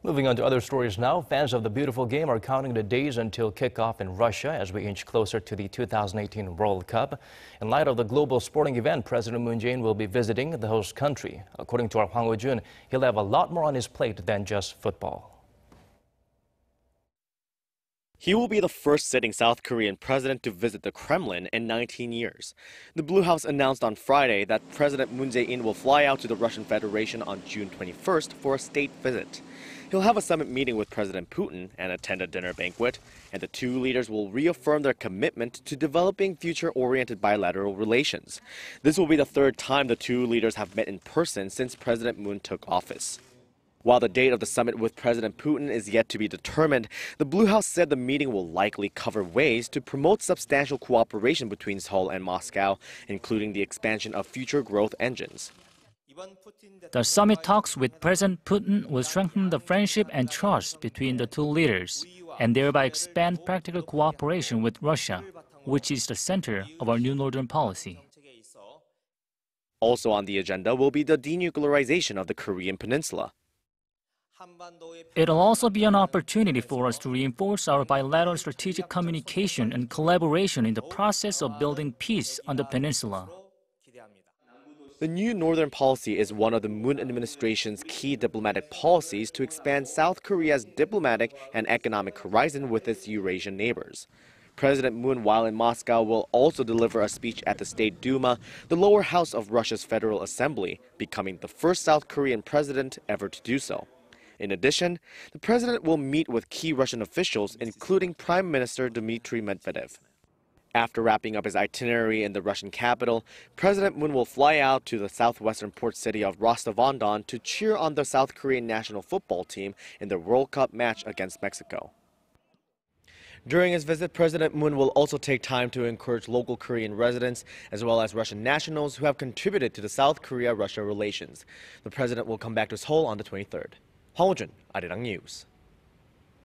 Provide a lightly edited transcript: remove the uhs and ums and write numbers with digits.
Moving on to other stories now, fans of the beautiful game are counting the days until kickoff in Russia as we inch closer to the 2018 World Cup. In light of the global sporting event, President Moon Jae-in will be visiting the host country. According to our Hwang Hojun, he'll have a lot more on his plate than just football. He will be the first sitting South Korean president to visit the Kremlin in 19 years. The Blue House announced on Friday that President Moon Jae-in will fly out to the Russian Federation on June 21st for a state visit. He'll have a summit meeting with President Putin and attend a dinner banquet, and the two leaders will reaffirm their commitment to developing future-oriented bilateral relations. This will be the third time the two leaders have met in person since President Moon took office. While the date of the summit with President Putin is yet to be determined, the Blue House said the meeting will likely cover ways to promote substantial cooperation between Seoul and Moscow, including the expansion of future growth engines. The summit talks with President Putin will strengthen the friendship and trust between the two leaders, and thereby expand practical cooperation with Russia, which is the center of our new northern policy. Also on the agenda will be the denuclearization of the Korean peninsula. It'll also be an opportunity for us to reinforce our bilateral strategic communication and collaboration in the process of building peace on the peninsula. The new northern policy is one of the Moon administration's key diplomatic policies to expand South Korea's diplomatic and economic horizon with its Eurasian neighbors. President Moon, while in Moscow, will also deliver a speech at the State Duma, the lower house of Russia's Federal Assembly, becoming the first South Korean president ever to do so. In addition, the president will meet with key Russian officials, including Prime Minister Dmitry Medvedev. After wrapping up his itinerary in the Russian capital, President Moon will fly out to the southwestern port city of Rostov-on-Don to cheer on the South Korean national football team in their World Cup match against Mexico. During his visit, President Moon will also take time to encourage local Korean residents as well as Russian nationals who have contributed to the South Korea-Russia relations. The president will come back to Seoul on the 23rd. Hwang Hojun, Arirang News.